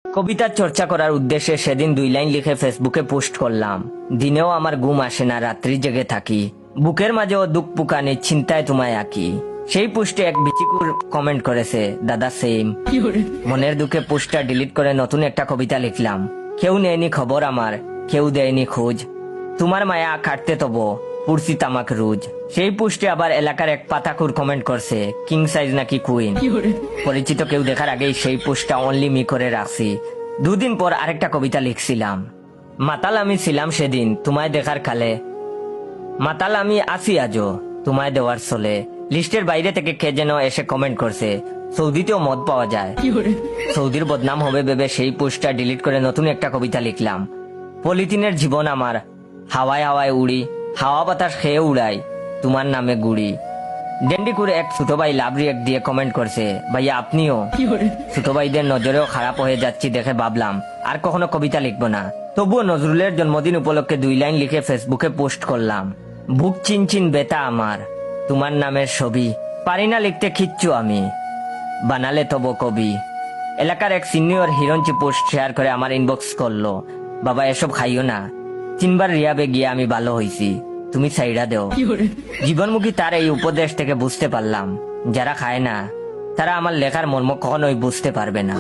কবিতার চর্চা করার উদ্দেশ্যে সেদিন 2 লাইন লিখে ফেসবুকে পোস্ট করলাম। দিনেও আমার ঘুম আসে না, রাত্রি জেগে থাকি, বুকের মাঝেও দুঃখ পুকানি, চিন্তায় তোমায় আঁকি। সেই পোস্টে এক বিচিকুর কমেন্ট করেছে, দাদা সেম। মনের দুঃখে পোস্টটা ডিলিট করে নতুন একটা কবিতা লিখলাম। কেউ নেয়নি খবর আমার, কেউ দেয়নি খোঁজ, তোমার মায়া কাটতে তবো পুরসি তামাক রোজ। সেই পোস্টে আবার এলাকার এক পাতাকুর কমেন্ট করছে, কিং সাইজ নাকি কুইন। পরিচিত কেউ দেখার আগেই সেই পোস্টটা অনলি মি করে রাখছি। 2 দিন পর আরেকটা কবিতা লিখছিলাম। মাতাল আমি ছিলাম সেদিন তোমায় দেখার কালে, মাতাল আমি আছি আজও তোমায় দেওয়ার চলে। লিস্টের বাইরে থেকে কে যেন এসে কমেন্ট করছে, সৌদিতেও মদ পাওয়া যায়। সৌদির বদনাম হবে ভেবে সেই পোস্টটা ডিলিট করে নতুন একটা কবিতা লিখলাম। পলিথিনের জীবন আমার, হাওয়ায় হাওয়ায় উড়ি, হাওয়া বাতাস খেয়ে উড়াই, তোমার নামে গুড়ি। ডেন্ডি করে এক ছোট ভাই লাভ রিয়েক্ট দিয়ে কমেন্ট করছে, ভাইয়া আপনিও। ছোট ভাইদের নজরেও খারাপ হয়ে যাচ্ছি দেখে ভাবলাম আর কখনো কবিতা লিখবো না। তবুও নজরুলের জন্মদিন উপলক্ষে 2 লাইন লিখে ফেসবুকে পোস্ট করলাম। বুক চিনচিন বেতা আমার, তোমার নামের ছবি, পারি না লিখতে খিচ্ছু আমি, বানালে তবু কবি। এলাকার এক সিনিয়র হিরঞ্চি পোস্ট শেয়ার করে আমার ইনবক্স করলো, বাবা এসব খাইও না, 3 বার রিয়াবে গিয়ে আমি ভালো হইছি, তুমি সাইডা দেও। জীবনমুখী তার এই উপদেশ থেকে বুঝতে পারলাম, যারা খায় না তারা আমার লেখার মর্ম কখনোই বুঝতে পারবে না।